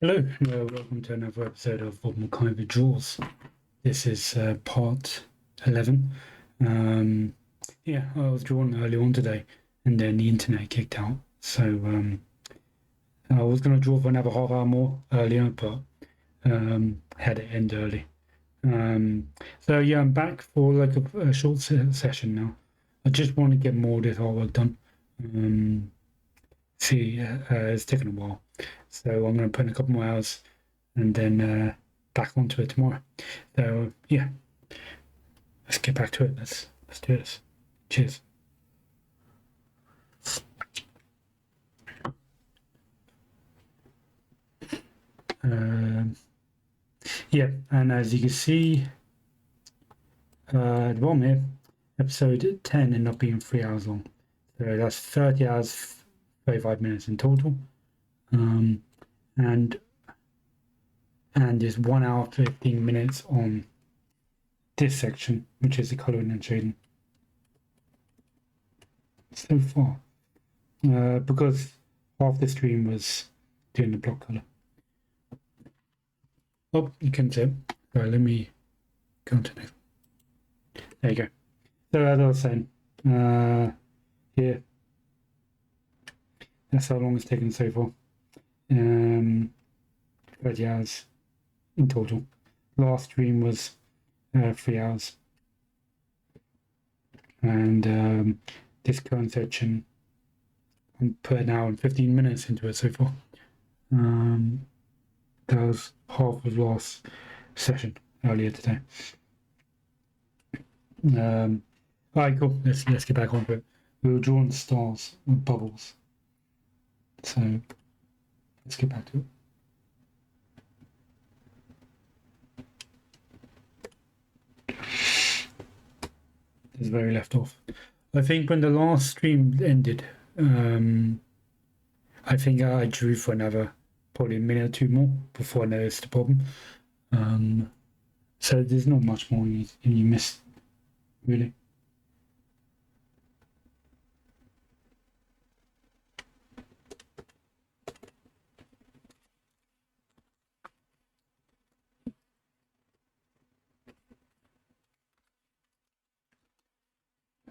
Hello, welcome to another episode of MacIver Draws. This is part 11. I was drawing early on today and then the internet kicked out. So I was going to draw for another half hour more earlier, but had it end early. I'm back for like a short session now. I just want to get more of this artwork done. It's taken a while. So I'm going to put in a couple more hours and then back onto it tomorrow. So let's get back to it. Let's do this. Cheers. And as you can see, the bottom here, episode 10 ended up being 3 hours long. So that's 30 hours, 35 minutes in total. And there's 1 hour 15 minutes on this section, which is the coloring and shading. So far, because half the stream was doing the block color. Oh, you can see it. Right, let me go on to next. There you go. So as I was saying, here, that's how long it's taken so far. 30 hours in total. Last stream was 3 hours. And this current section, I'm putting an hour and 15 minutes into it so far. That was half of last session earlier today. Alright, cool. Let's get back onto it. We were drawing stars with bubbles. So let's get back to it. This is where we left off. I think when the last stream ended, I think I drew for another probably a minute or two more before I noticed the problem. So there's not much more you missed, really.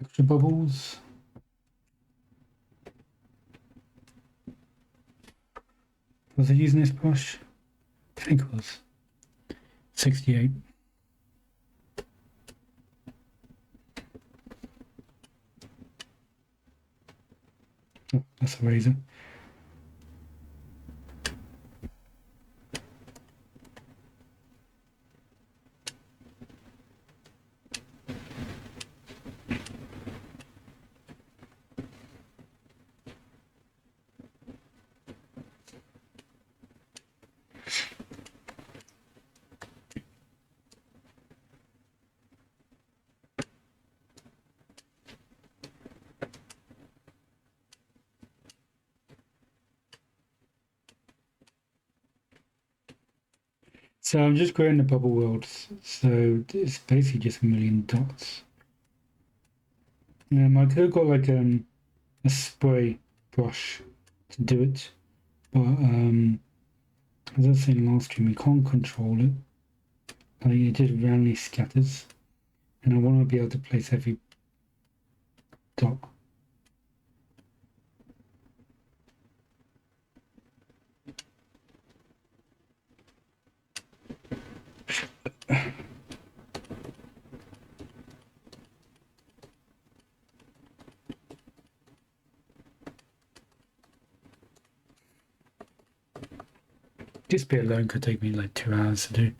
Extra bubbles. Was I using this brush? I think it was 68. Oh, that's a razor. So I'm just creating the bubble worlds. So it's basically just a million dots. I could have got like a spray brush to do it, but as I was saying last stream, we can't control it. Like it just randomly scatters, and I want to be able to place every dot. This bit alone could take me like 2 hours to do.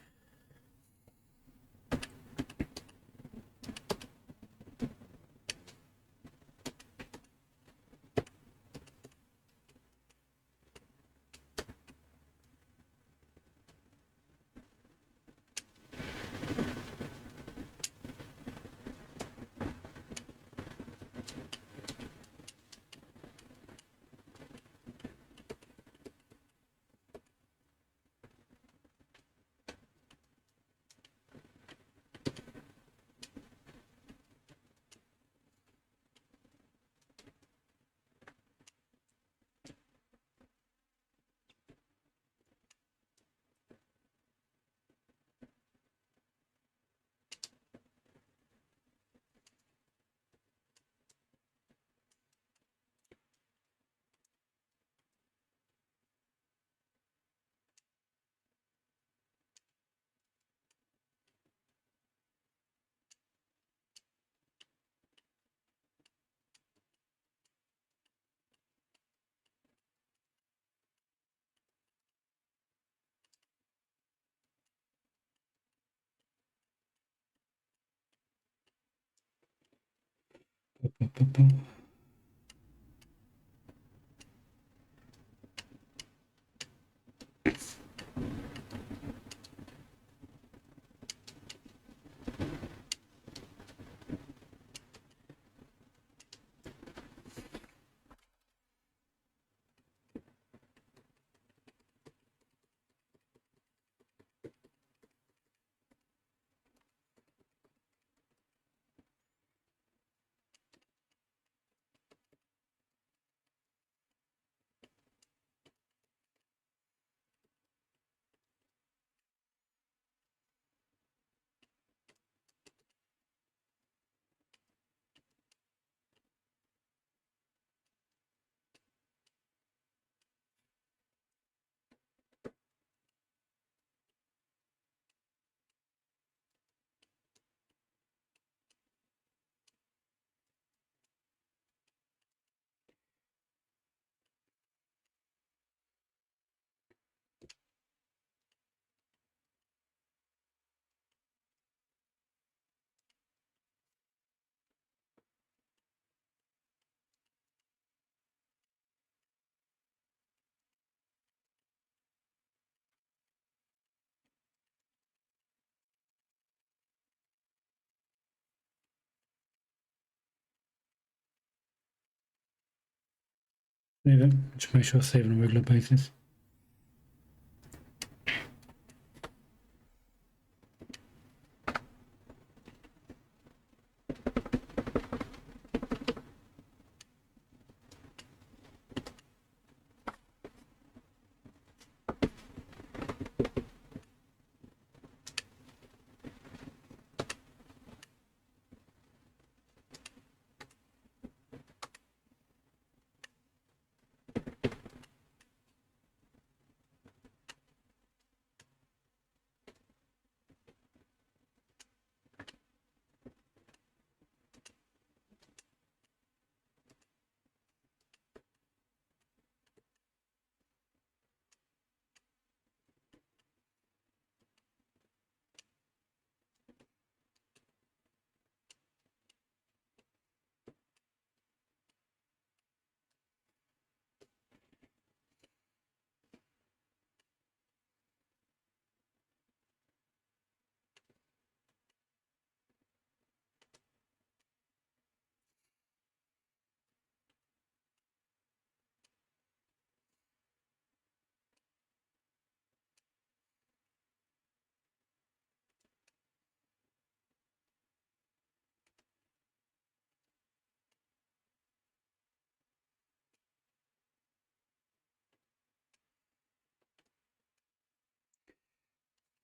Save it. Just make sure I save on a regular basis.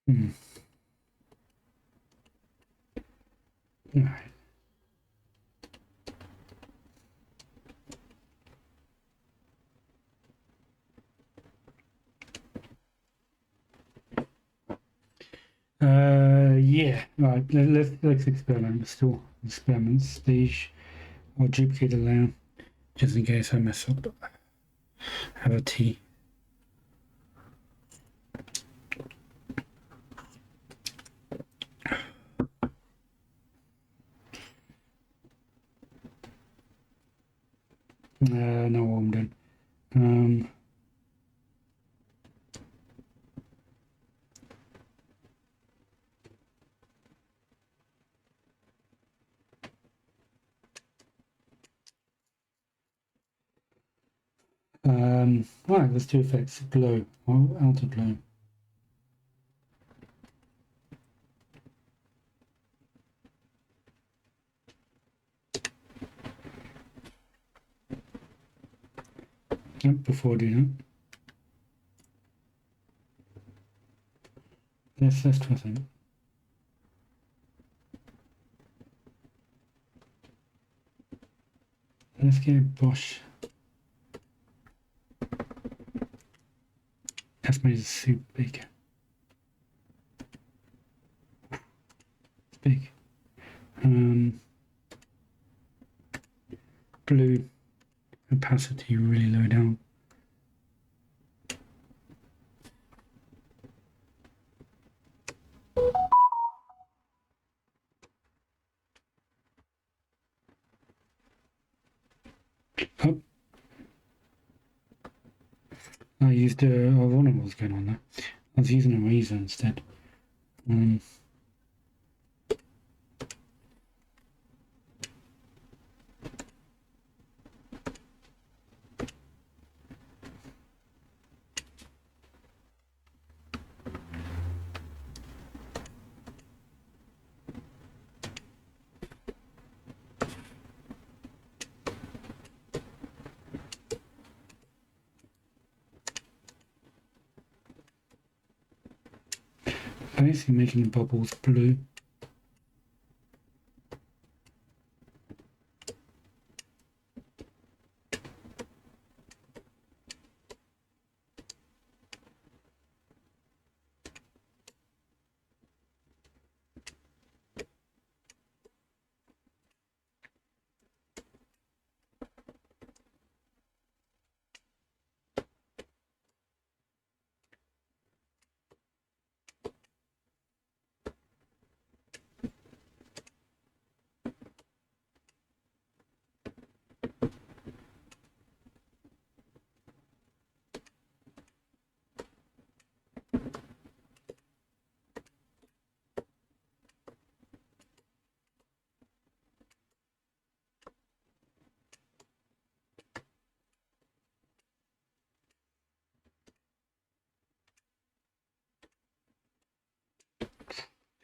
Hmm. All right. Yeah. Right. Let's experiment. We're still experiment stage. I'll duplicate the layer just in case I mess up. Have a tea. No, I'm done. Right, let's do effects. Glow. Oh, outer glow. Before doing that, let's try something. Let's get a brush. That's made it super big. It's big. Blue opacity really low down. I used I wonder what was going on there. I was using a razor instead. Basically making the bubbles blue.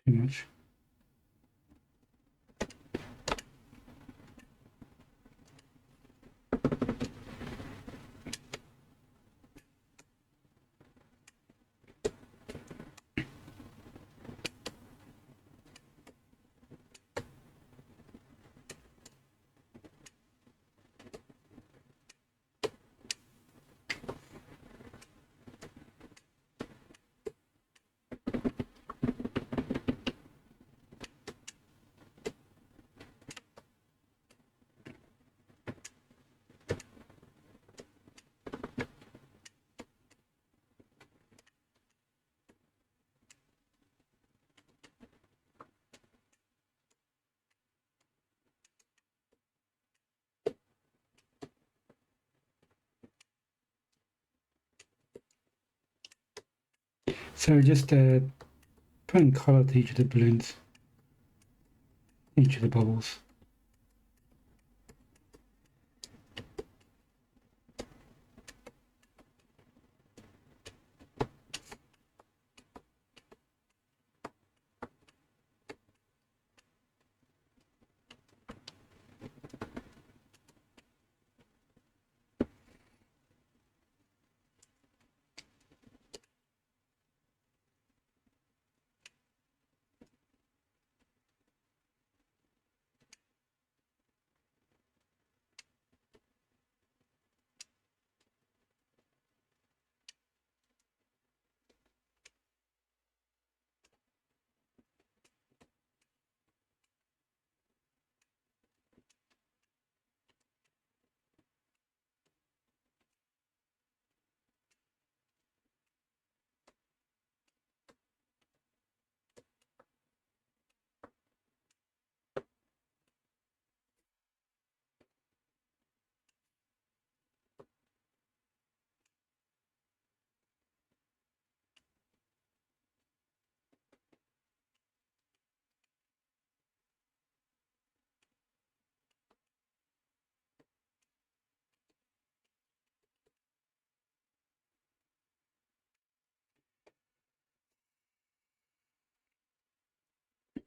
Too much. So just putting colour to each of the balloons, each of the bubbles.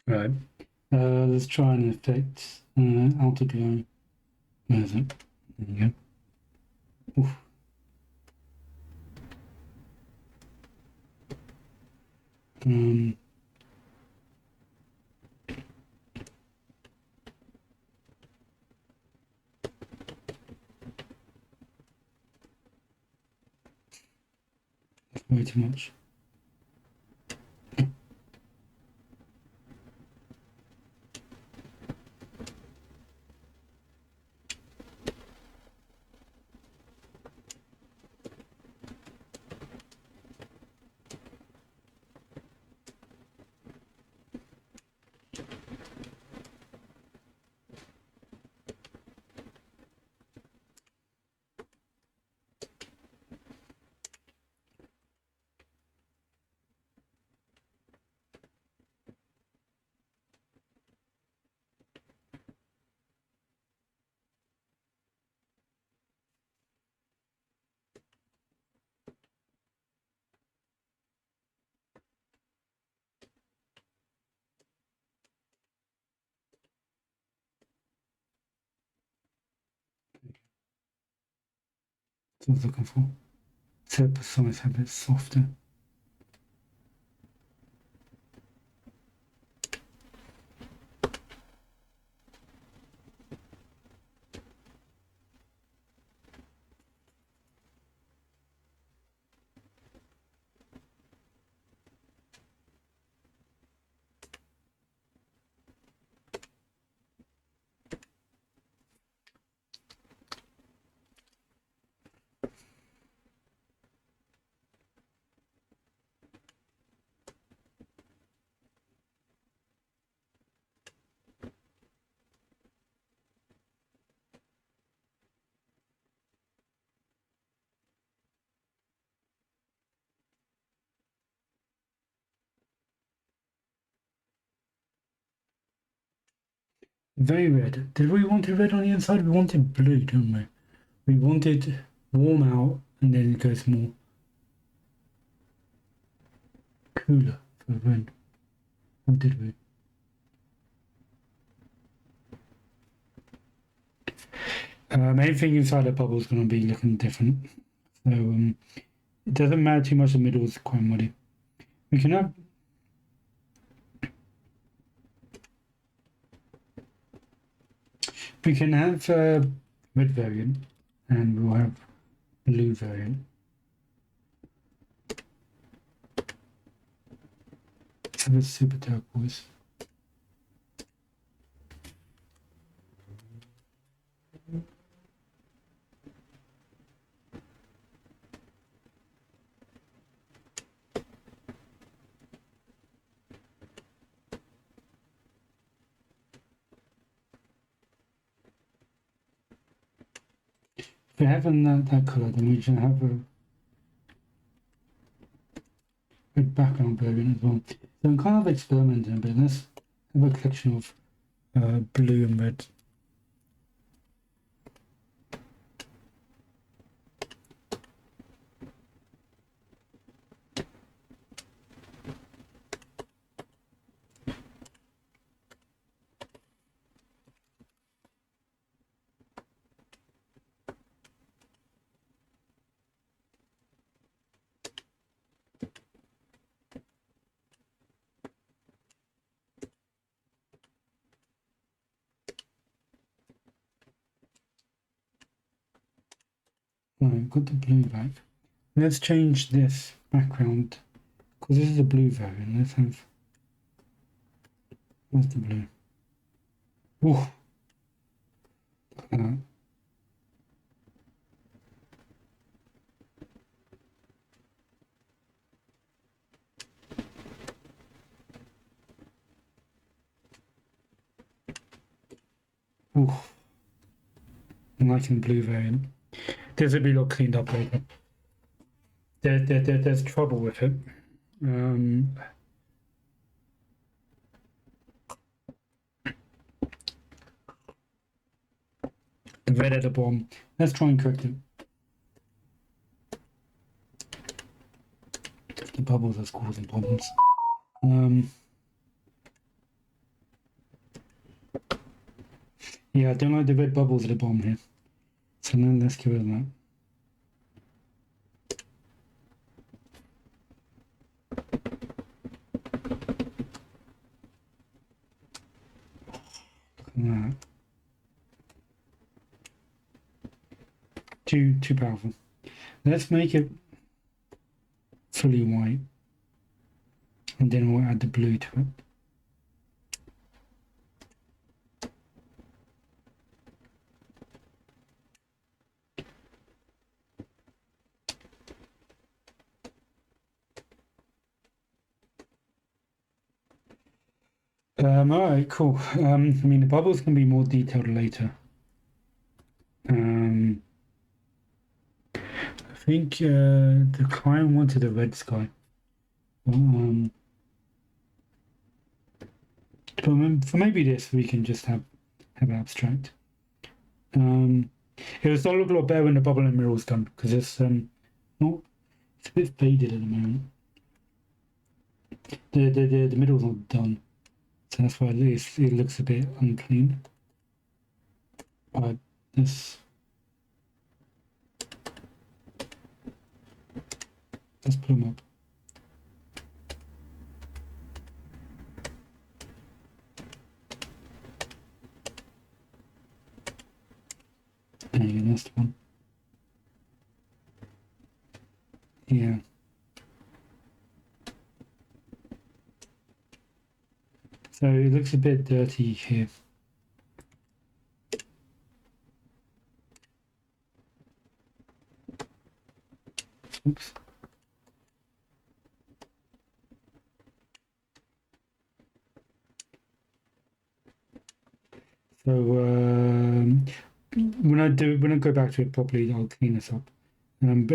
Right. Let's try an effect. Outer glow. Where is it? There you go. Oof. Way too much. I was looking for. Surface size a bit softer. Very red. Did we want it red on the inside? We wanted blue, didn't we? We wanted warm out and then it goes more cooler for when. What did we? Everything inside the bubble is going to be looking different. So it doesn't matter too much, the middle is quite muddy. We can have red variant and we'll have blue variant. Let's have a super turquoise. If we're having that colour, then we should have a red background variant as well. So I'm kind of experimenting a bit. Let's have a collection of blue and red. Right, got the blue back. Let's change this background because this is a blue variant. Let's have. Where's the blue? Ooh, look at that. Ooh, I'm liking the blue variant. This will be a lot cleaned up later. There's trouble with it. The red at the bottom. Let's try and correct it. The bubbles are causing problems. Yeah, I don't like the red bubbles at the bottom here. So then let's get rid of that. That. Too powerful. Let's make it fully white, and then we'll add the blue to it. All right, cool. I mean, the bubbles can be more detailed later. I think the client wanted a red sky. But for maybe this, we can just have abstract. It will start look a lot better when the bubble and mirror is done because it's not. It's a bit faded at the moment. The middle's not done, so that's why it looks a bit unclean. But this. Let's pull them up. There you go, that's the one. Yeah. So it looks a bit dirty here. Oops. So when I go back to it properly, I'll clean this up and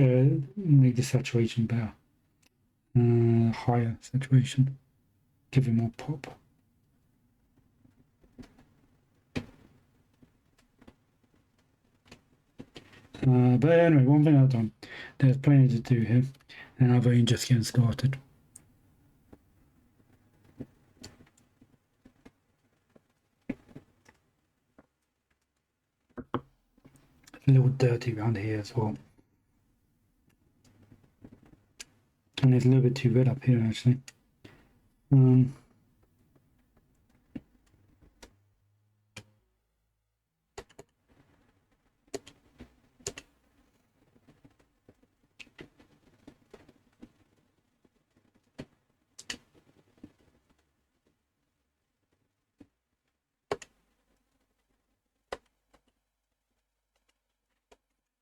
make the saturation better, higher saturation, give it more pop. But anyway, one thing I've done. There's plenty to do here, and I've only just getting started. A little dirty around here as well. And it's a little bit too red up here actually.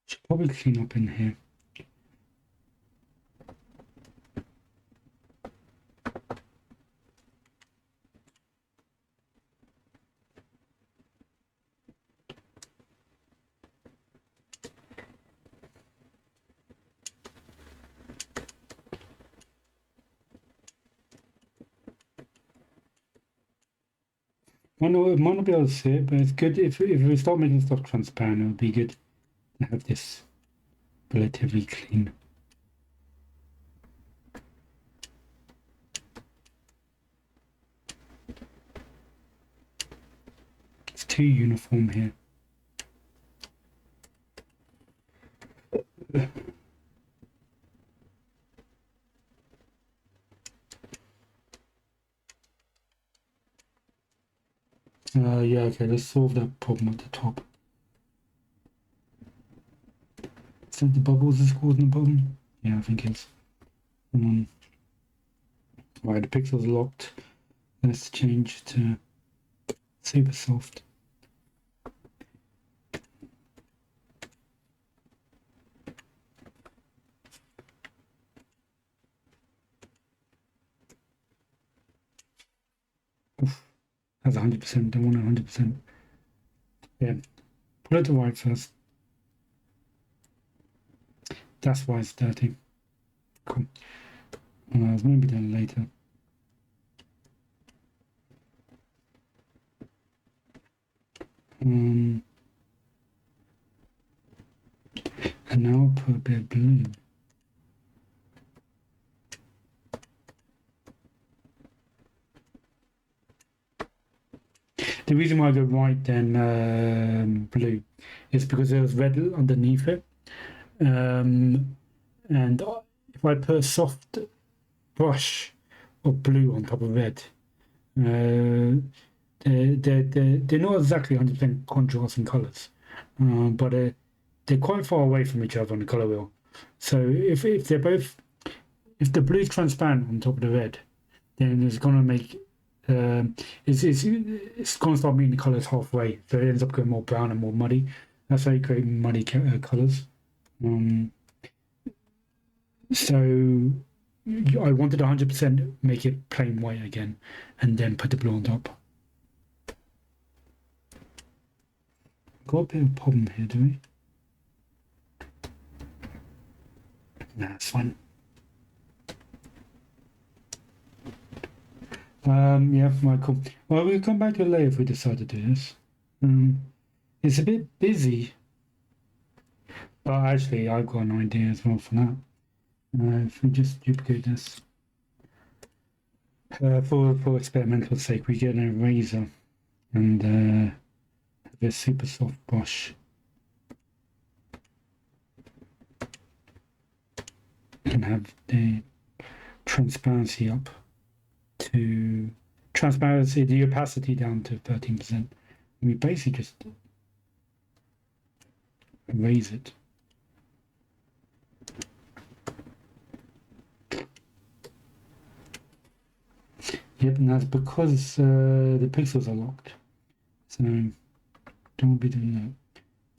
Should probably clean up in here. Might not be able to see it, but it's good if we start making stuff transparent. It would be good to have this relatively clean. It's too uniform here. Yeah, okay, let's solve that problem at the top. So the bubbles is causing the problem? Yeah, I think it's. Right, the pixel's locked. Let's change to super soft. Oof, that's 100%. Don't want 100%. Yeah, put it to white first. That's why it's dirty. Cool. It's maybe done later. And now I'll put a bit of blue. The reason why I go white then blue is because there was red underneath it. And if I put a soft brush of blue on top of red, they're not exactly 100% contrasting colors, but they're quite far away from each other on the color wheel. So if they're both, if the blue is transparent on top of the red, then it's gonna make it's gonna start meeting the colors halfway, so it ends up going more brown and more muddy. That's how you create muddy colors. So I wanted 100% make it plain white again, and then put the blue on top. Got a bit of a problem here, do we? Nah, it's fine. Yeah, right, cool. Well, we'll come back to it later if we decide to do this. It's a bit busy, but actually I've got an idea as well for that. If we just duplicate this for experimental sake, we get an eraser and this super soft brush. can have the transparency up to the opacity down to 13%. We basically just raise it. Yep, and that's because the pixels are locked. So don't be doing that.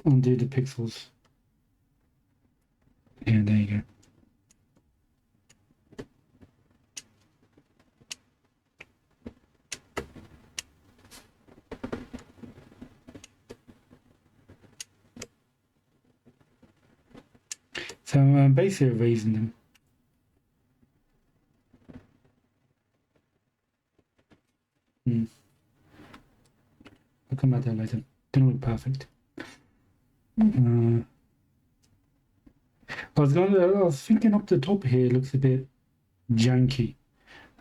Undo the pixels. Yeah, there you go. So basically raising them. I'll come back to that later. Didn't look perfect. I was thinking up the top here it looks a bit janky,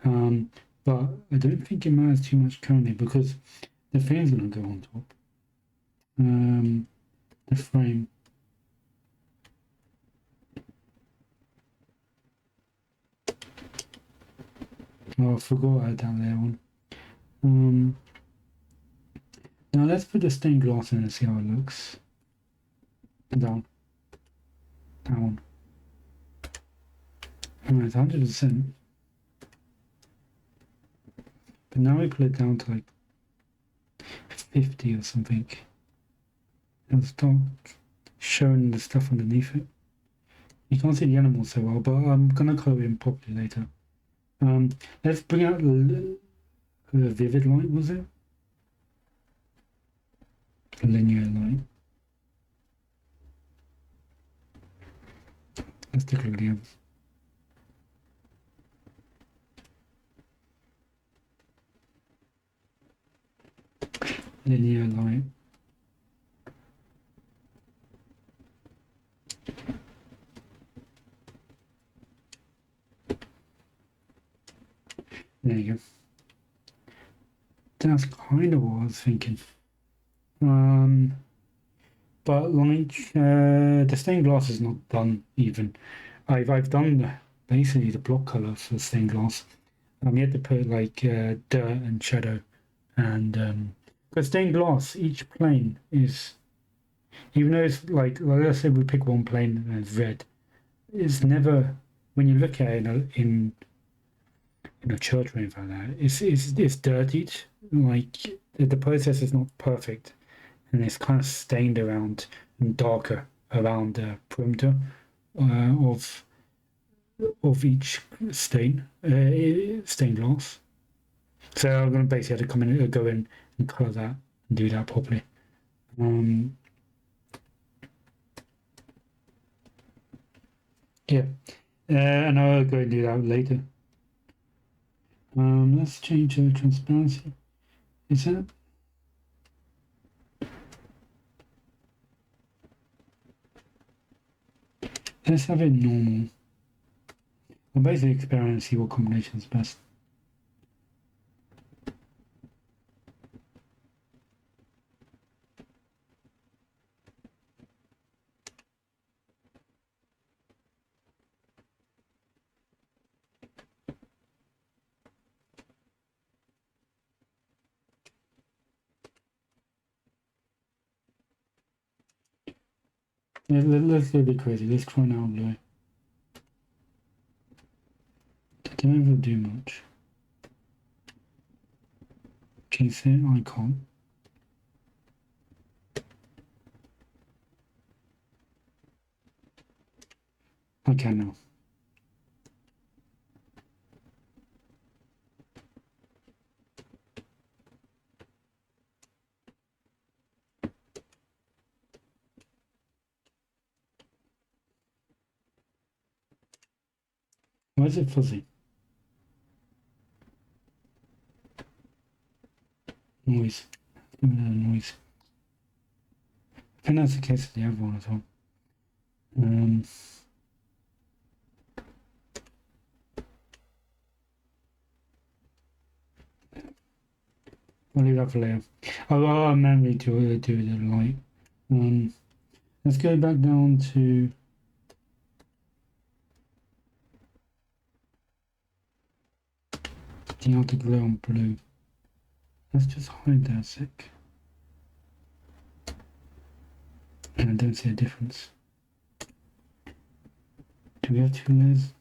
but I don't think it matters too much currently because the frame's gonna go on top. The frame. Oh, I forgot I had that there one. Now let's put the stained glass in and see how it looks. Down. That one. Alright, 100%. But now we put it down to like 50 or something. And start showing the stuff underneath it. You can't see the animals so well, but I'm gonna color it in properly later. Let's bring out the vivid light, was it? Linear light. Let's take a look at the others. Linear light. There you go. That's kind of what I was thinking. But like the stained glass is not done even. I've done basically the block color for stained glass. I'm yet to put like dirt and shadow, and because stained glass, each plane is, even though it's like let's say we pick one plane and it's red, it's never, when you look at it in a church or anything like that, it's dirtied. Like the process is not perfect, and it's kind of stained around and darker around the perimeter of each stained glass. So I'm going to basically have to come in, go in and color that and do that properly. Yeah, and I'll go and do that later. Let's change the transparency. Is that? Let's have it normal. I'll basically experiment and see what combination is best. Let's go a bit crazy. Let's try an outlaw. I don't even do much. Can you see it? I can't. I can now. Why is it fuzzy? Noise. Give me that noise. I think that's the case with the other one as well. I'll leave that for later. I'll manually do the light. Let's go back down to the outer grey on blue. Let's just hide that a sec. And I don't see a difference. Do we have 2 layers?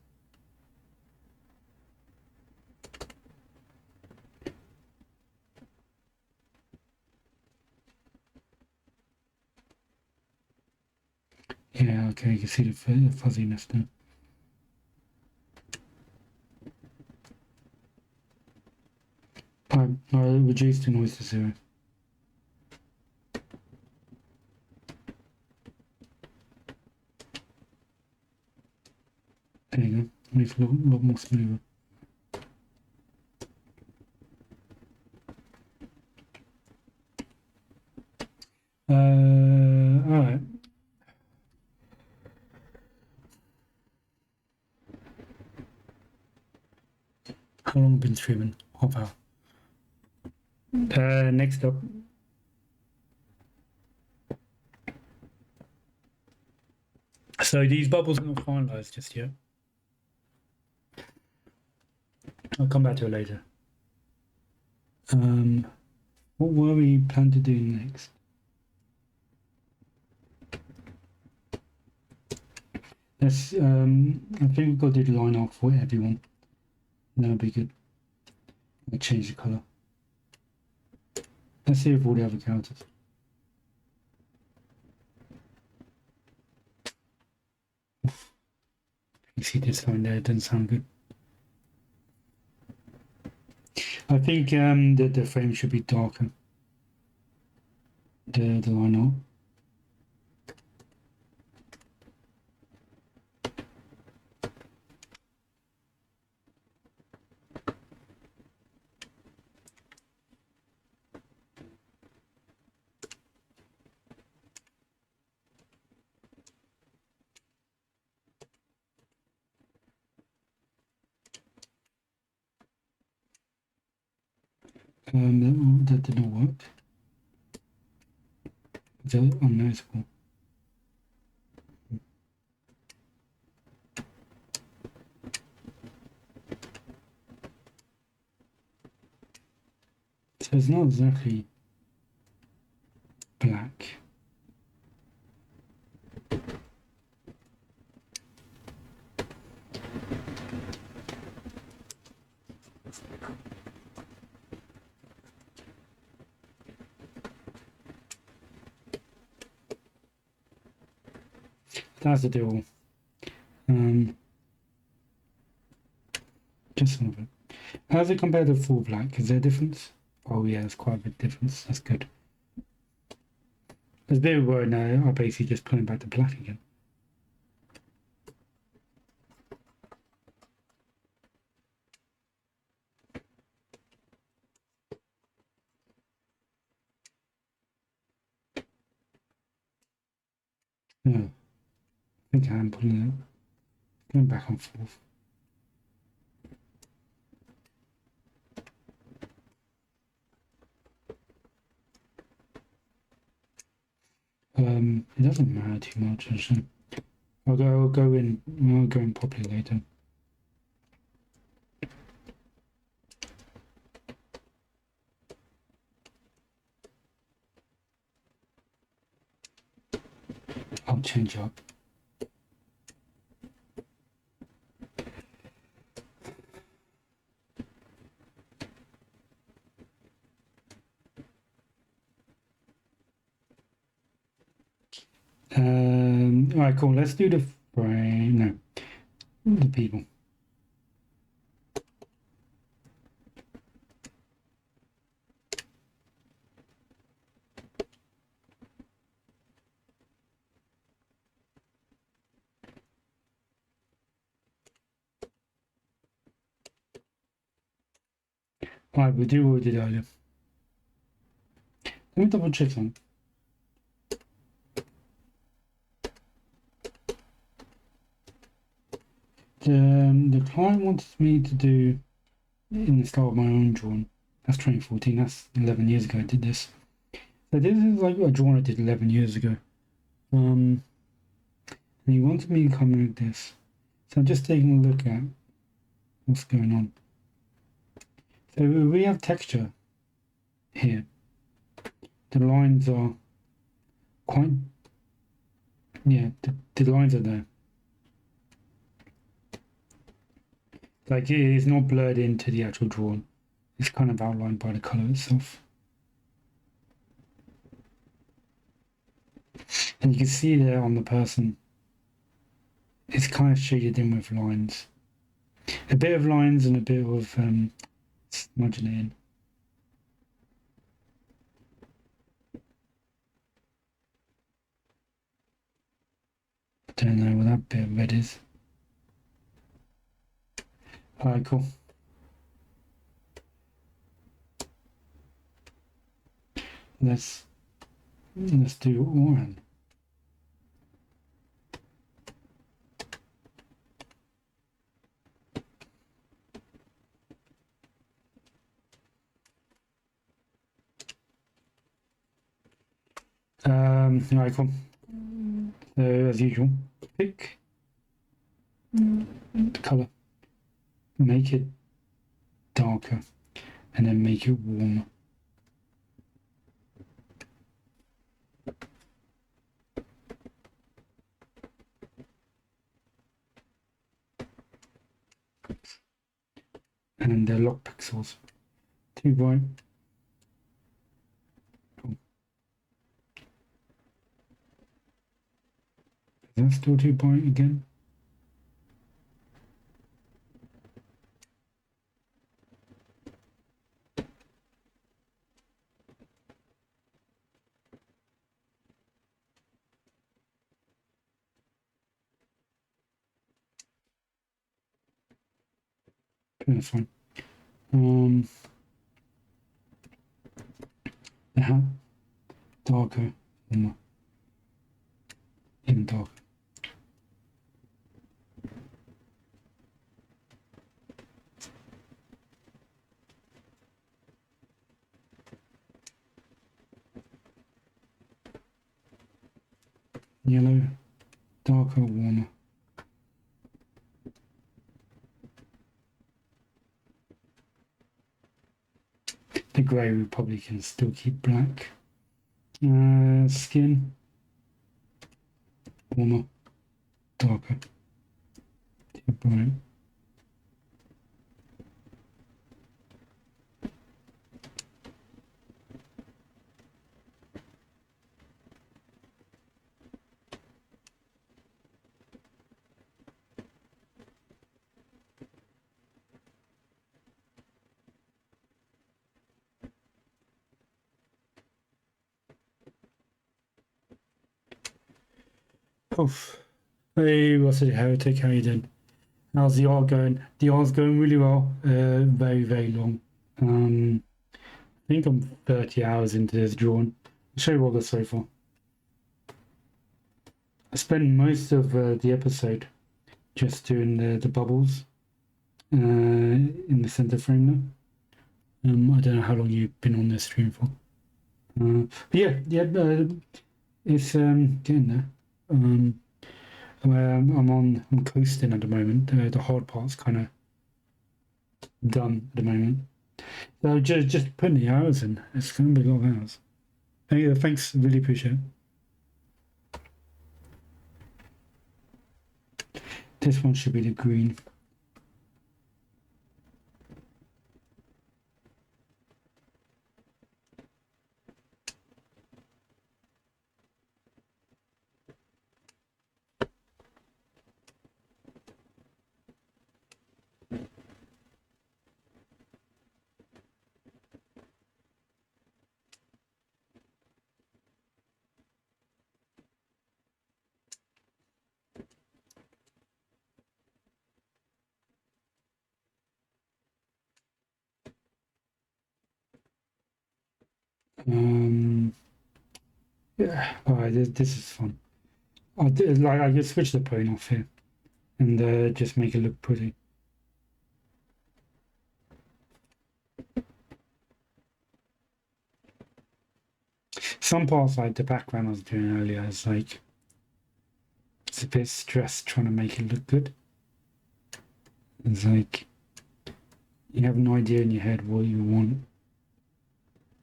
Yeah, okay, you can see the fuzziness there. I reduced the noise to 0. There you go, makes it a lot more smoother. Alright. How long have I been streaming? Half hour. Next up. So these bubbles are not finalized just yet. I'll come back to it later. What were we planning to do next? Let's, I think we've got to do the line art for everyone. That'll be good. I'll change the colour. Let's see if all the other characters. You see this line there, it doesn't sound good. I think that the frame should be darker. The line art. That did not work. It's unnoticeable. So it's not exactly black. That's the deal. Just some of it. How does it compare to full black? Is there a difference? Oh yeah, there's quite a bit of difference. That's good. There's a bit of work now. I'll basically just put it back to black again. Yeah, I think I am putting it. Going back and forth. It doesn't matter too much actually. I'll go in properly later. I'll change up. Alright, cool. Let's do the frame. No, the people. Alright, we'll do what we did earlier. Let me double check something. The client wanted me to do in the style of my own drawing. That's 2014. That's 11 years ago I did this. So this is like a drawing I did 11 years ago. And he wanted me to come in with this. So I'm just taking a look at what's going on. So we have texture here. The lines are quite, yeah, the lines are there. Like it is not blurred into the actual drawing. It's kind of outlined by the color itself. And you can see there on the person, it's kind of shaded in with lines. A bit of lines and a bit of smudging it in. Don't know what that bit of red is. Alright, cool. Let's do orange. Alright, cool. So as usual, pick the color, make it darker, and then make it warmer. And the lock pixels too bright. Cool. Is that still too bright again? That's fine. The hat darker, warmer, even darker. Yellow, darker, warmer. The grey we probably can still keep black. Skin, warmer, darker, too bright. Oof. Hey, what's it, Heretic? How you doing? How's the art going? The art's going really well. Very, very long. I think I'm 30 hours into this drawing. I'll show you what I've got so far. I spent most of the episode just doing the bubbles in the center frame there. I don't know how long you've been on this stream for. But yeah, it's getting there. I'm coasting at the moment. The hard part's kind of done at the moment. So just putting the hours in. It's going to be a lot of hours. Hey, thanks, really appreciate it. This one should be the green. Yeah, alright, this is fun. I can switch the plane off here and just make it look pretty. Some parts, like the background I was doing earlier, is like it's a bit stressed trying to make it look good. It's like you have an idea in your head what you want,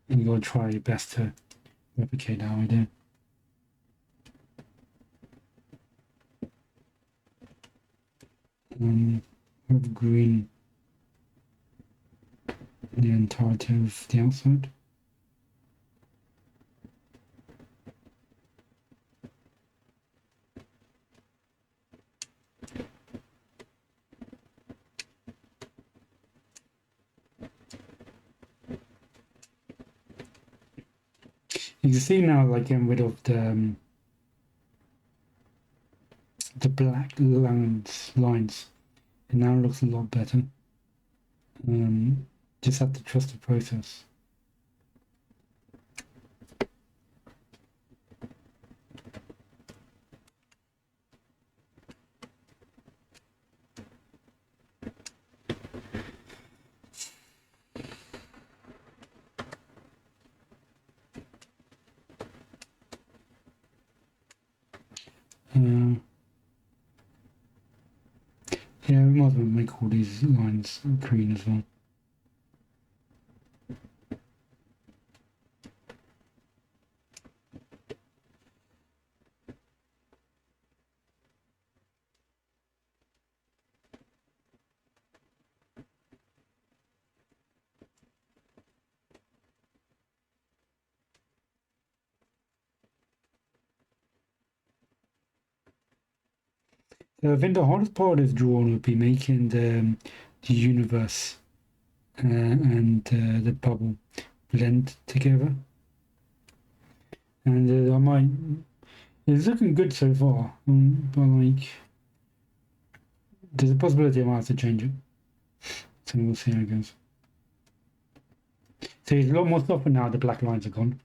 and you gotta try your best to replicate that idea. Have green the entirety of the outside. You can see now, like, getting rid of the black lines. It now looks a lot better. Just have to trust the process. Yeah, we might as well make all these lines green as well. I think the hardest part of drawing would be making the universe and the bubble blend together. And I might. It's looking good so far, but like, there's a possibility I might have to change it. So we'll see how it goes. So it's a lot more softer now. The black lines are gone.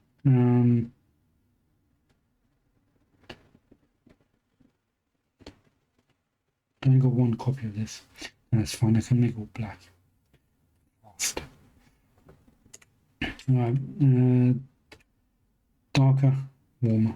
I only got one copy of this, and that's fine. I can make it all black. Fast. All right, darker, warmer.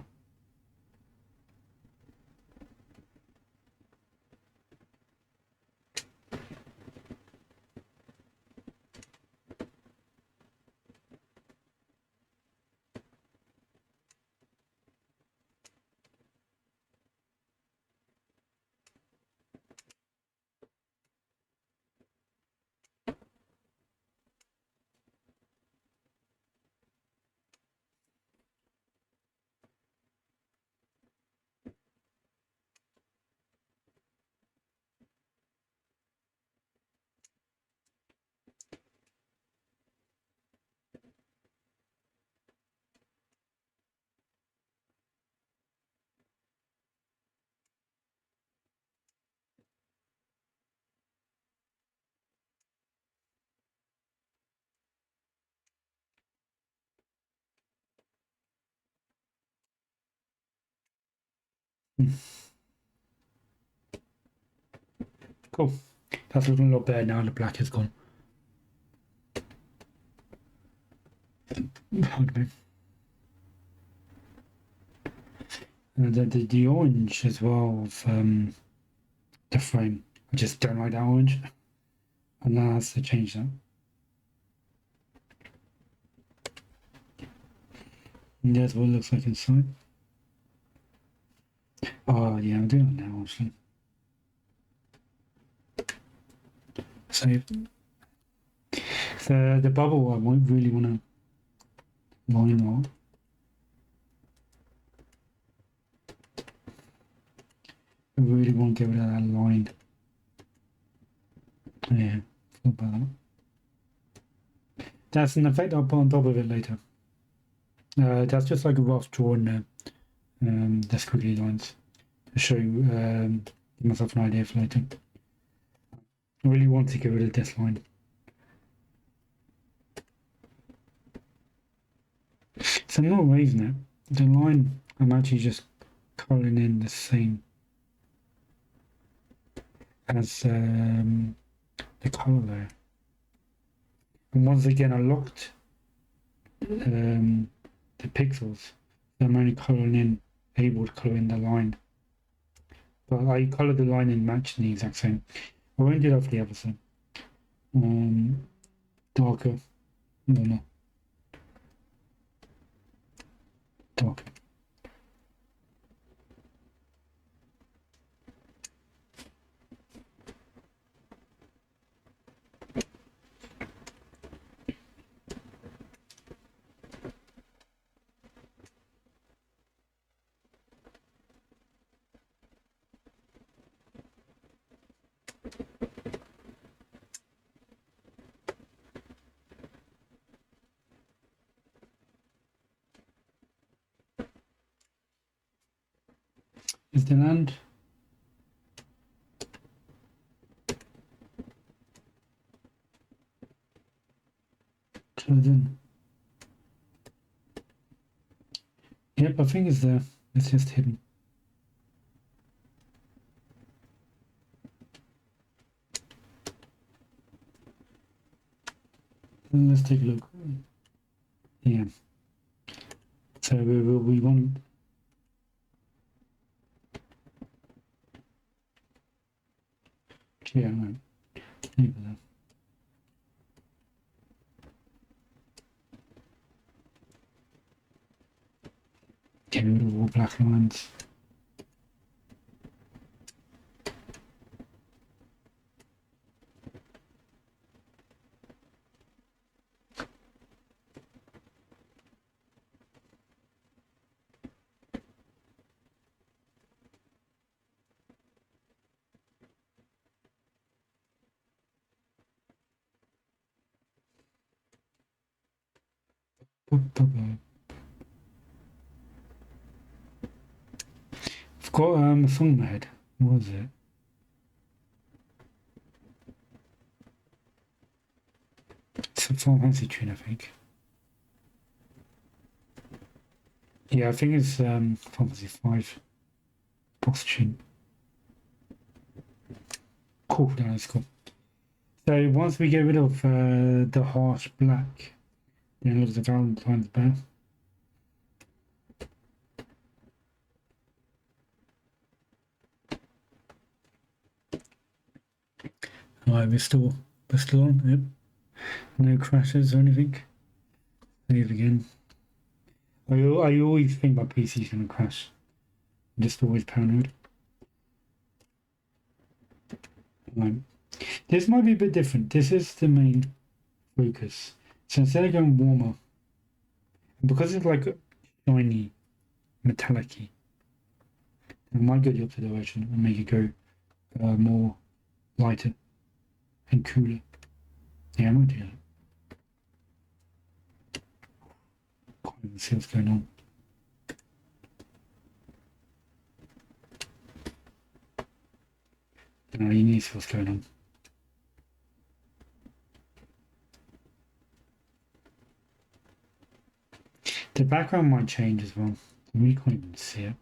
Cool. That's looking a lot better now. The black is gone. Pardon me. The orange as well of the frame. I just don't like that orange. And now has to change that. And that's what it looks like inside. Oh yeah, I'm doing it now actually. Save. So the bubble I really want to line out. I really want to get rid of that line. Yeah, feel about that. That's an effect I'll put on top of it later. That's just like a rough drawing the squiggly lines to show you, give myself an idea for later. I really want to get rid of this line. So I'm not raising it. The line, I'm actually just colouring in the same as the colour layer. And once again, I locked the pixels. So I'm only colouring in, able to colour in the line. But I colour the line and match the exact same. I won't do that for the other side. darker, warmer, darker. Is the land? Clothing. Yep, I think it's there. It's just hidden. Let's take a look. Yeah. So we want. Yeah, no. Leave it there. Get rid of all black lines. I've got a song in my head. What was it? It's a Final Fantasy tune, I think. Yeah, I think it's Final Fantasy 5 boss tune. Cool, that's cool. So once we get rid of the harsh black, then look at the Valentine's bear. Alright, we're still on, yep. No crashes or anything. Save again. I always think my PC's gonna crash. I'm just always paranoid. Right. This might be a bit different. This is the main focus. So instead of going warmer, because it's like shiny, metallic-y, I might go the opposite direction and make it go more lighter and cooler. Yeah, I might do that. Can't even see what's going on. No, you need to see what's going on. The background might change as well. We can't even see it.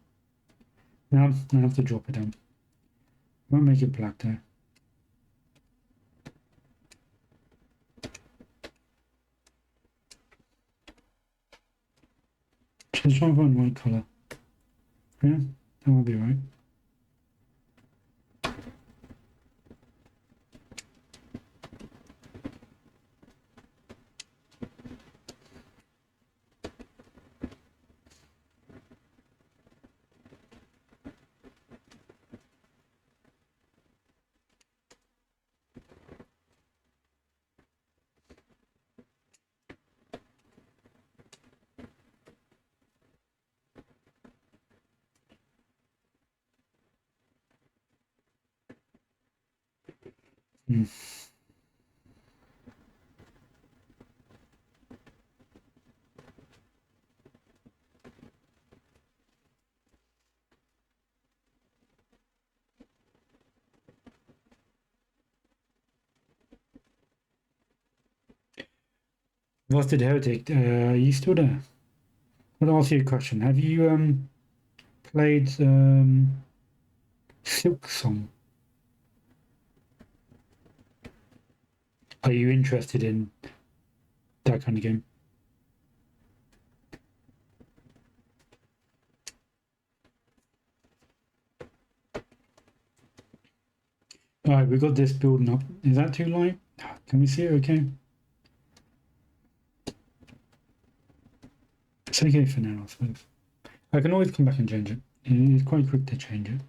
Now I have to drop it down. Won't make it black though. Just try and find white colour. Yeah, that will be right. Rusted Heretic, are you still there? I'll ask you a question. Have you played Silk Song? Are you interested in that kind of game? Alright, we got this building up. Is that too light? Can we see it okay? It's okay for now, I suppose. I can always come back and change it. It's quite quick to change it.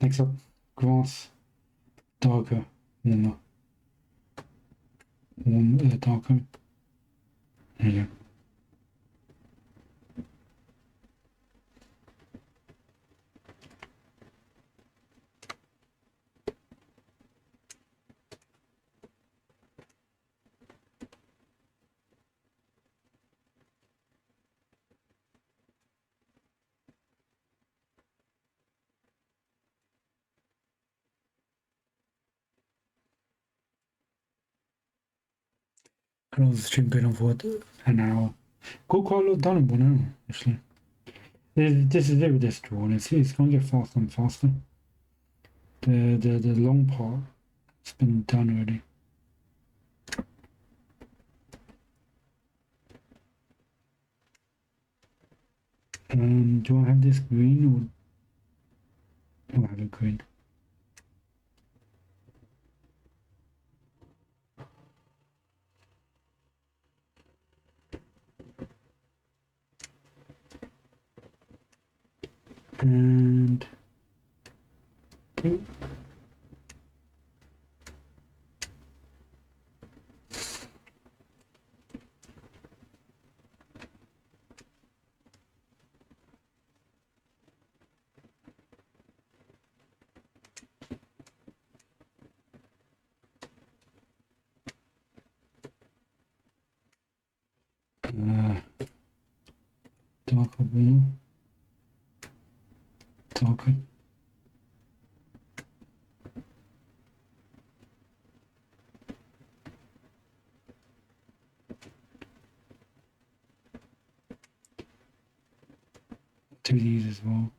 Next up, grass, darker, warmer, darker. There you go. Close the stream been on for an hour. Got quite a lot done in 1 hour, actually. This is it with this draw, and it's going to get faster and faster. The long part, it's been done already. Do I have this green or do I have a green? And darker blue, darker. Do these as well.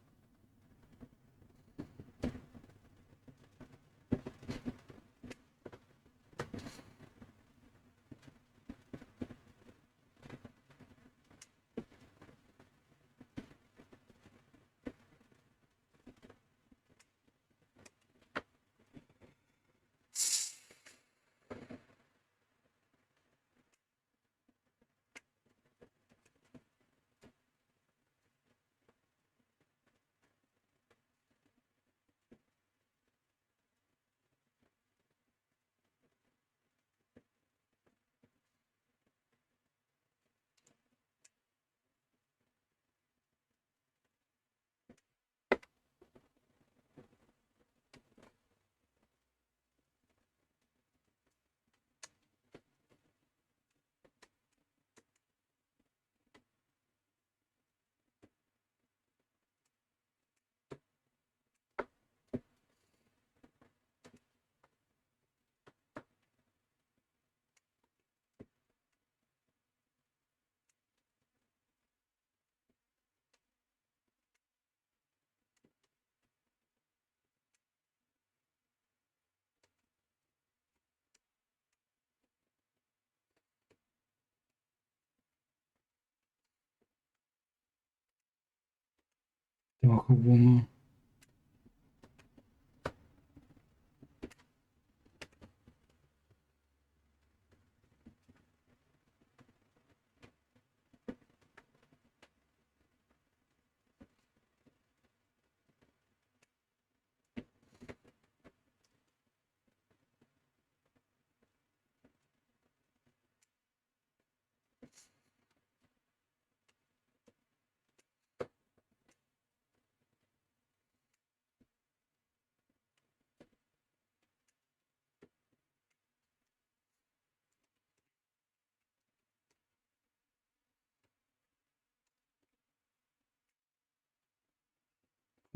Darker, warmer.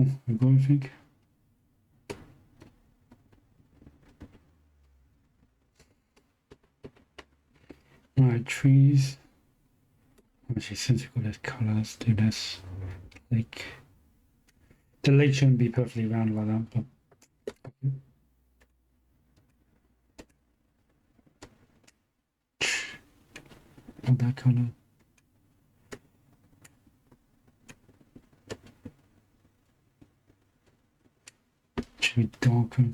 I go, I think. Alright, trees. Actually, since we've got less colours, do this. Like, the lake shouldn't be perfectly round like that, but. Not that colour. Should be darker.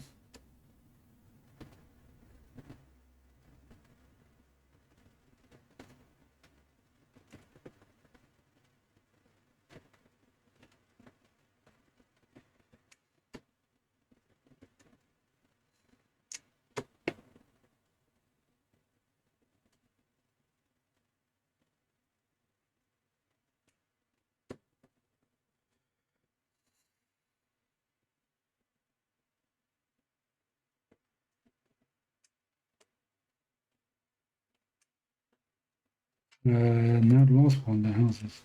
Now the last one, the houses.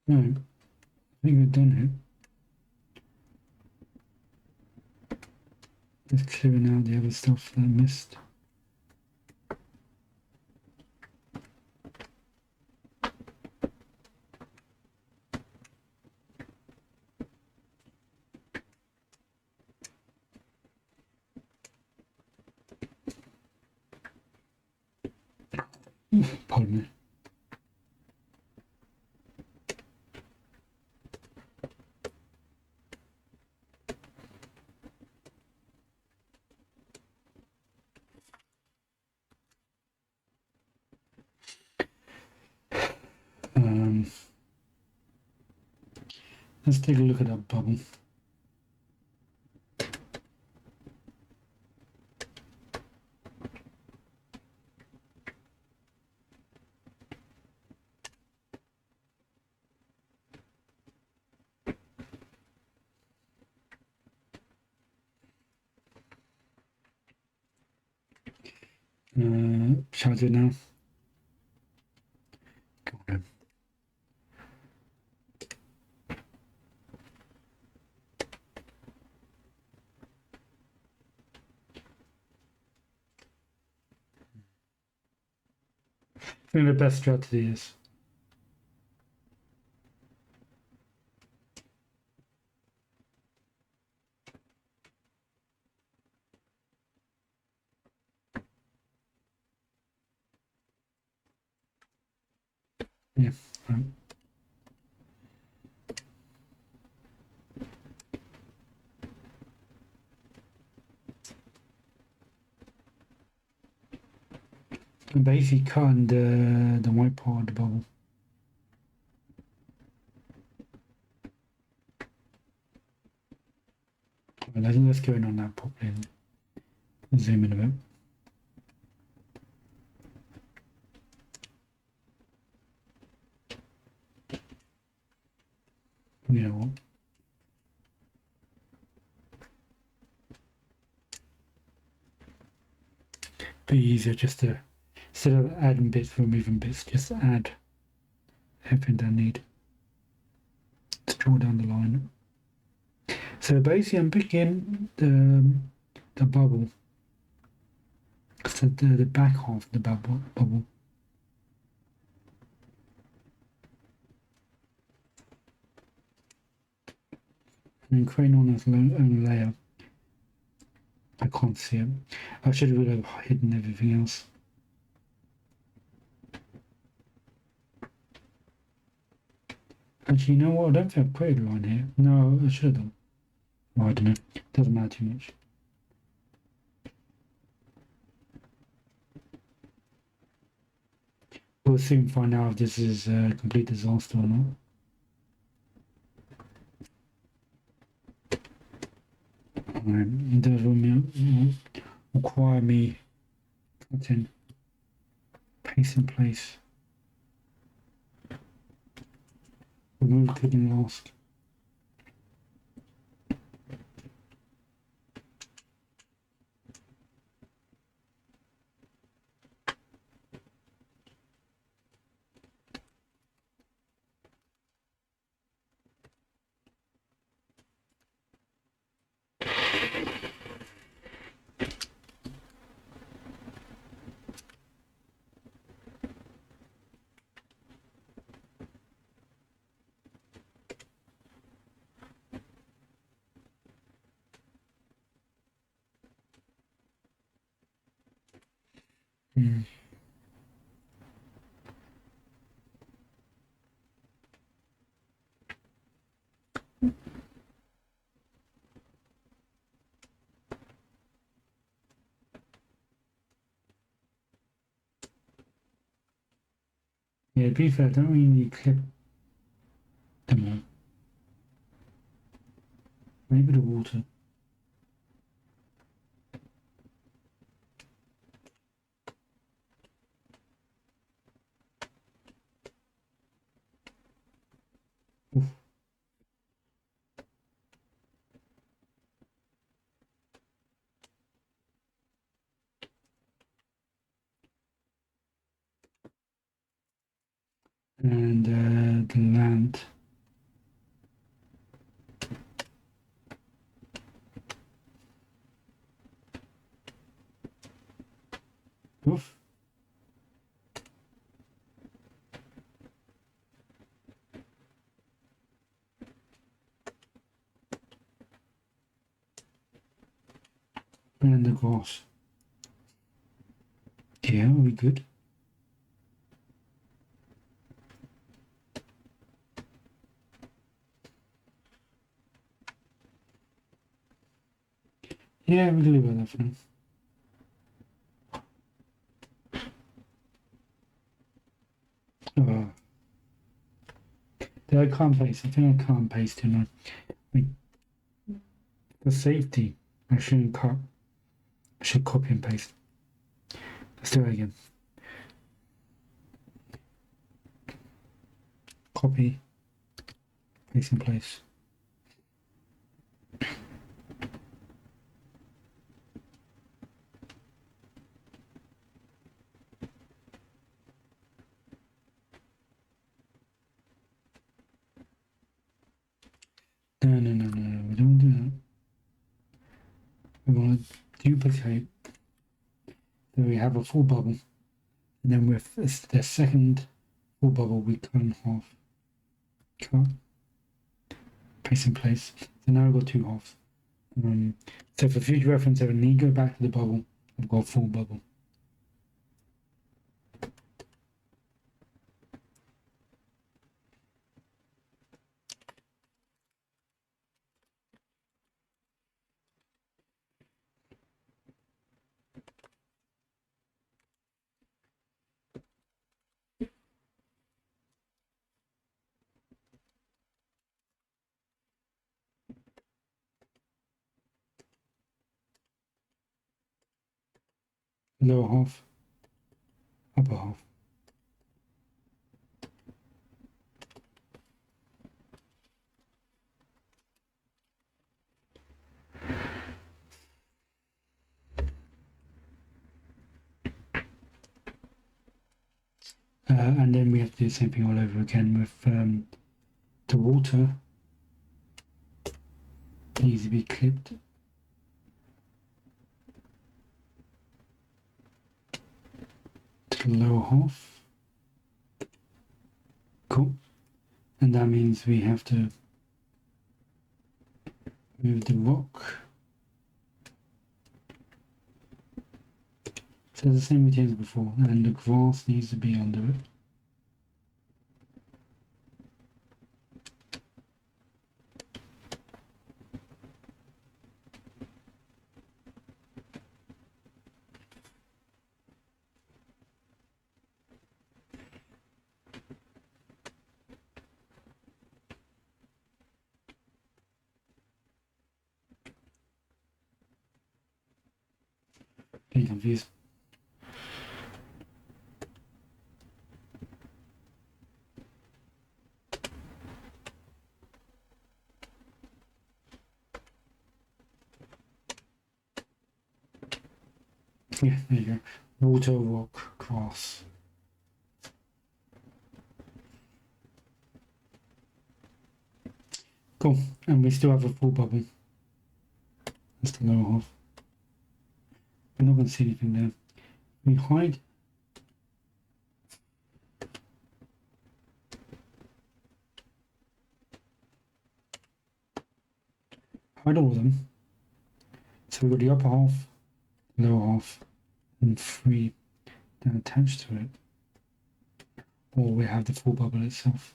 No, I think we've done it. Just clearing out the other stuff that I missed. Pardon me. Let's take a look at that bubble. Shall I do it now? Go on. I think the best strategy is yeah. Right. I'm basically cutting the white part of the bubble. Well, let's go in on that properly and zoom in a bit. You know what? Be easier just to, instead of adding bits, removing bits, just add everything I need. Let's draw down the line. So basically I'm picking the bubble. So the back half of the bubble. And then creating on its own layer. I can't see it. I should have hidden everything else. Actually, you know what? I don't think I've created a line here. No, I should have done. Well, I don't know. Doesn't matter too much. We'll soon find out if this is a complete disaster or not. It does require me cutting paste in place. Remove clicking last. Mm. Yeah, to be fair, I don't really need to clip them all. Maybe the water. Oof. And the land. Oof. And the grass. Yeah, are we good? Yeah, we can leave it that for now. Oh, I can't paste. I think I can't paste too much. For safety, I shouldn't cut. I should copy and paste. Let's do it again. Copy, paste in place. No, we don't do that. We want to duplicate so we have a full bubble. And then with the second full bubble, we cut in half. Cut, paste in place. So now we've got two halves. So for future reference, if I need to go back to the bubble, I've got a full bubble. Lower half, upper half. And then we have to do the same thing all over again with the water. Needs to be clipped to the lower half. Cool. And that means we have to move the rock. So the same routine as before, and the grass needs to be under it. Getting confused. Yeah, there you go. Water, rock, grass. Cool. And we still have a full bubble. That's the lower half. We're not going to see anything there. We hide. Hide all of them. So we've got the upper half, lower half, and 3 then attach to it, or we have the full bubble itself.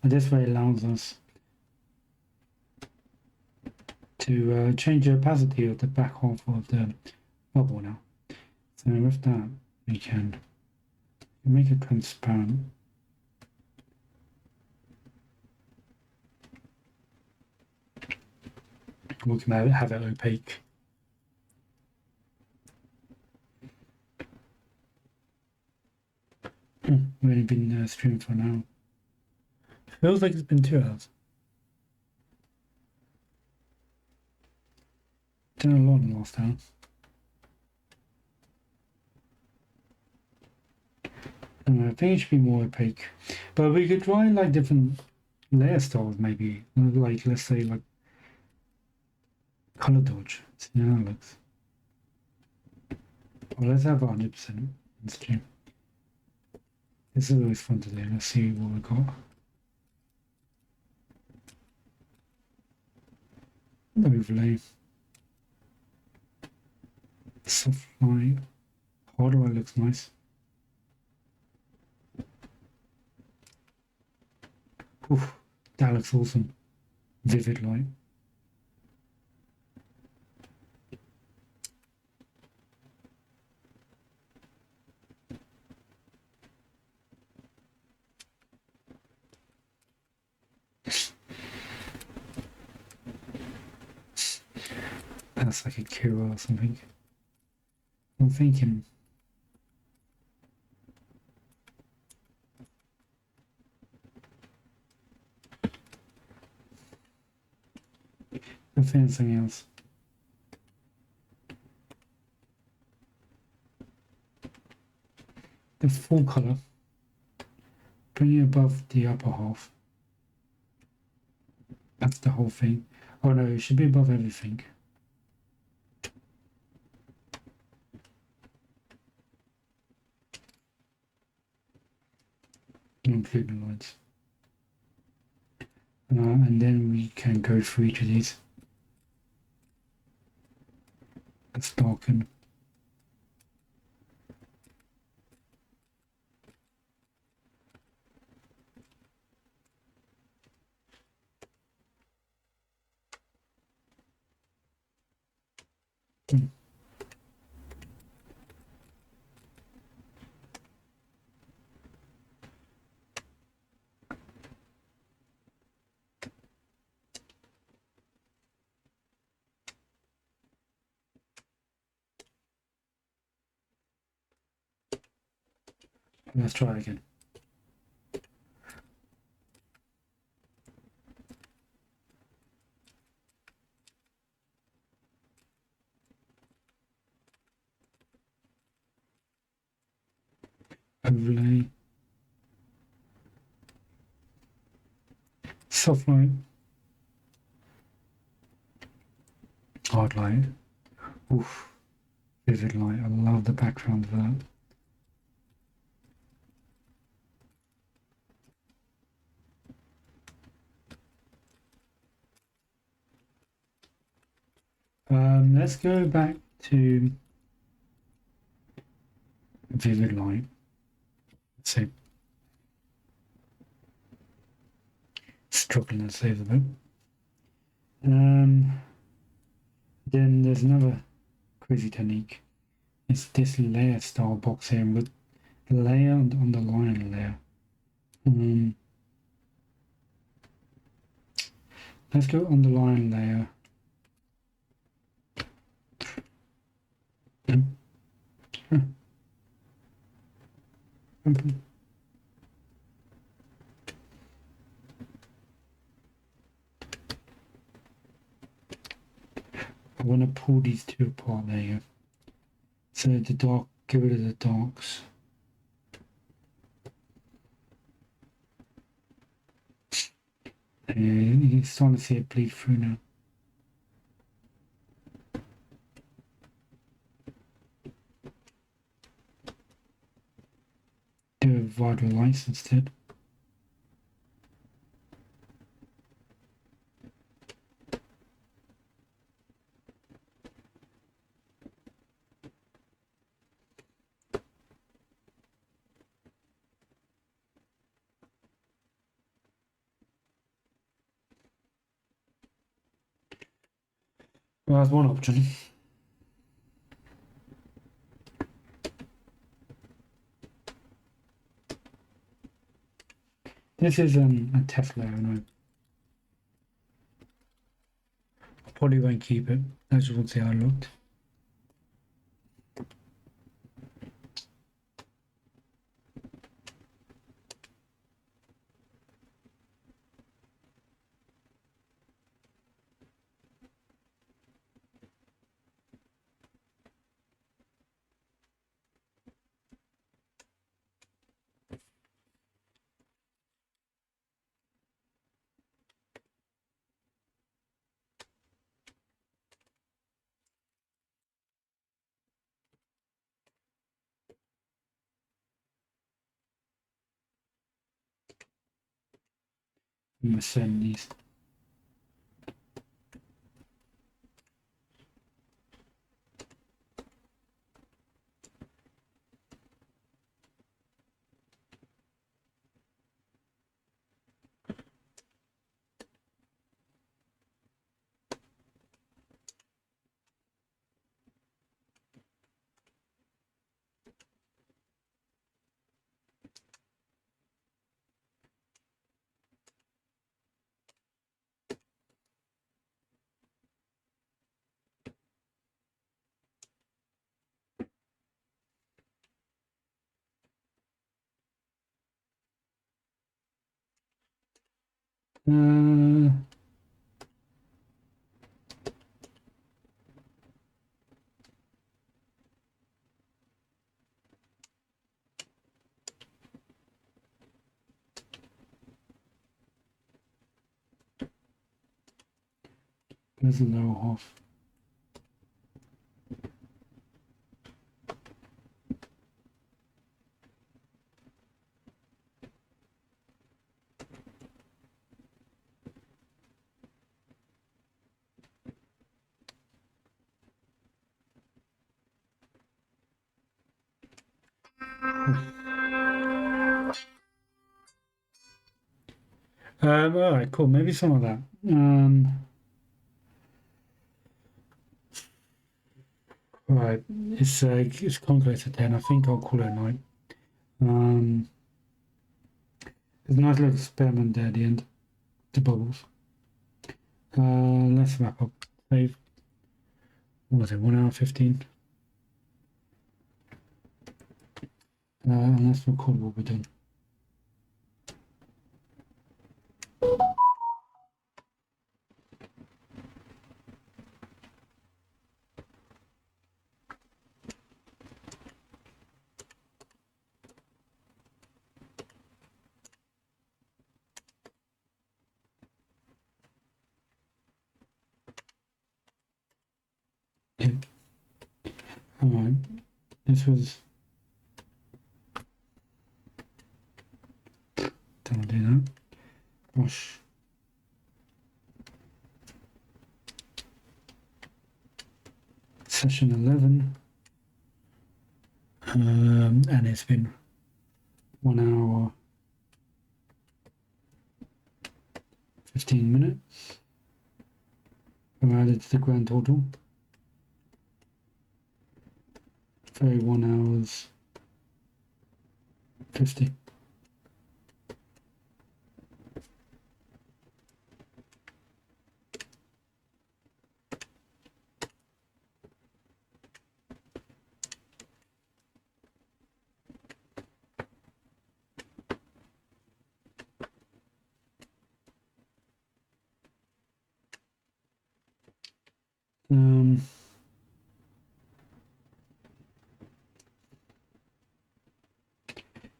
But this way allows us to change the opacity of the back half of the bubble now. So with that, we can make it transparent. We can have it opaque. We've only been streaming for an hour. Feels like it's been 2 hours. Done a lot in the last hour. I think it should be more opaque. But we could try like different layer styles maybe. Like let's say like color dodge. See how it looks. Well, let's have 100% in stream. This is always fun to do. Let's see what we got. Overlay. Soft light. Hard light looks nice. Oof, that looks awesome. Vivid light. That's like a Kira or something. I'm thinking. I'm thinking something else. The full color. Bring it above the upper half. That's the whole thing. Oh no, it should be above everything. Including the lights. And then we can go through each of these. Let's darken. Let's try again. Overlay. Soft light. Hard light. Oof. Vivid light. I love the background of that. Let's go back to vivid light. Let's see. Struggling to save the boat. Then there's another crazy technique. It's this layer style box here with the layer and the underlying layer. Let's go underlying layer. I want to pull these two apart. There you go. So the dark, get rid of the darks. You're starting to see it bleed through now. Do vital lights instead. Well, that's one option. This is a Tesla, and I probably won't keep it. I just want to see how it looked. In the 70s. There's a lower half. All right, cool. Maybe some of that. All right, it's calculated 10. I think I'll call it a night. There's a nice little experiment there at the end. The bubbles. Let's wrap up. Save. What was it? 1 hour 15. And let's record what we're doing. Yeah. All right. This was. Don't do that. Gosh. Session 11. And it's been 1 hour 15 minutes. We're added to the grand total. 31 hours 50.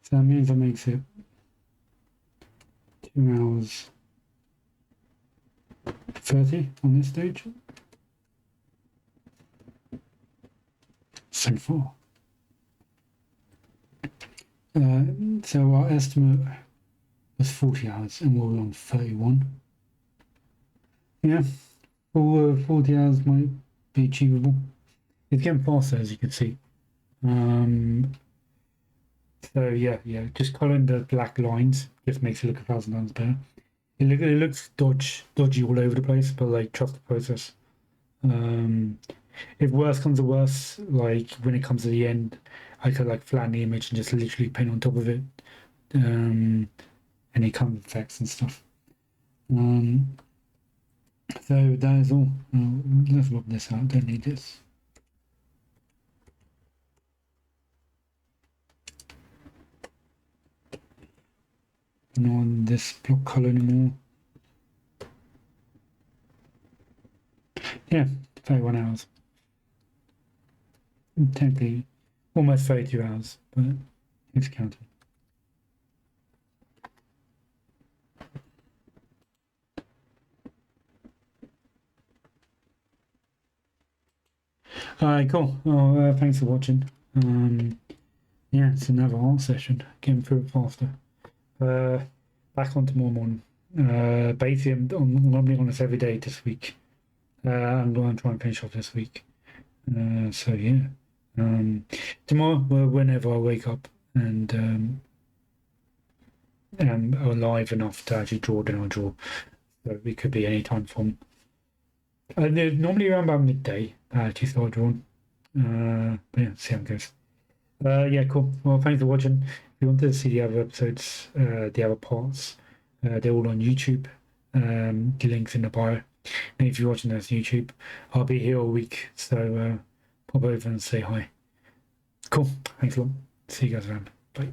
So that means that makes it 2 hours 30 on this stage. So far. So our estimate was 40 hours and we're on 31. Yeah, 40 hours might be achievable. It's getting faster, as you can see. So yeah, just colouring the black lines just makes it look 1,000 times better. It looks dodgy all over the place, but like trust the process. If worse comes to worse, like when it comes to the end, I could like flatten the image and just literally paint on top of it. Any kind of effects and stuff. So that is all. Let's look this out. Don't need this. Not on this block color anymore. Yeah, 31 hours. Technically, almost 32 hours, but it's counted. All right, cool. Well, thanks for watching. Yeah, it's another art session. Getting through it faster. Back on tomorrow morning. Basically, I'm normally on this every day this week. I'm going to try and finish off this week. So yeah. Tomorrow, whenever I wake up and am alive enough to actually draw, then I'll draw. So it could be any time from. Normally around about midday, I actually start drawing. But yeah, see how it goes. Yeah, cool. Well, thanks for watching. If you want to see the other episodes, the other parts, they're all on YouTube. The link's in the bio. And if you're watching this on YouTube, I'll be here all week. So pop over and say hi. Cool. Thanks a lot. See you guys around. Bye.